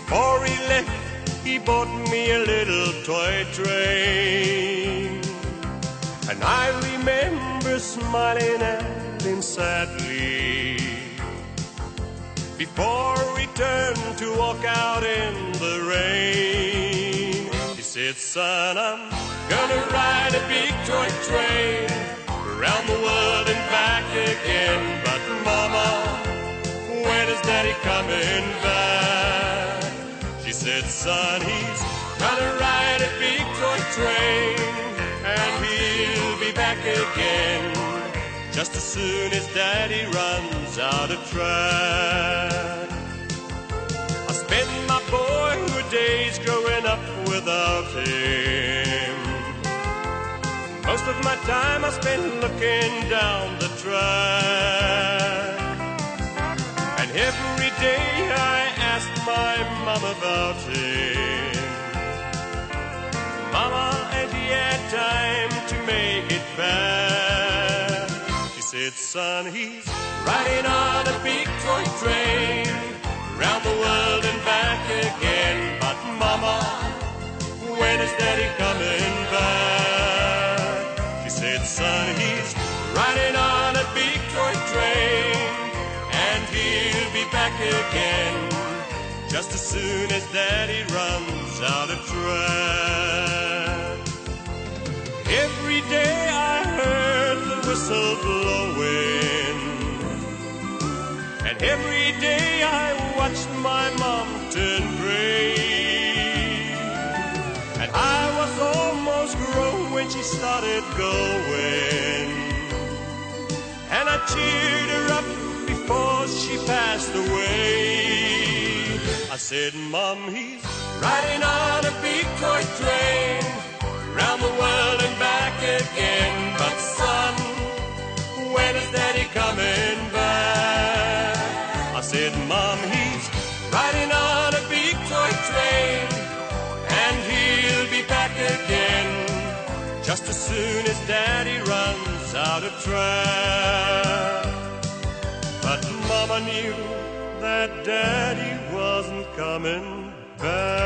Before he left, he bought me a little toy train, and I remember smiling at him sadly before he turned to walk out in the rain. He said, "Son, I'm gonna ride a big toy train around the world and back again. But Mama, when is Daddy coming back?" She said, "Son, he's gonna ride a big toy train, and he'll be back again just as soon as Daddy runs out of track." I spent my boyhood days growing up without him. Most of my time I spent looking down the track, and every day I asked my mom about him. "Mama, has he had time to make it back?" She said, "Son, he's riding on a big toy train round the world and back again. But Mama, when is Daddy coming back?" She said, "Son, he's riding on a big toy train, and he'll be back again just as soon as Daddy runs out of track." Every day I heard the whistle blowing, and every day I watched my mom turn gray, and I was almost grown when she started going, and I cheered her up before she passed away. I said, "Mom, he's riding on a big toy train round the world and back again. But son, when is Daddy coming back?" I said, "Mom, he's riding on a big toy train, and he'll be back again just as soon as Daddy runs out of track." But Mama knew that Daddy wasn't coming back.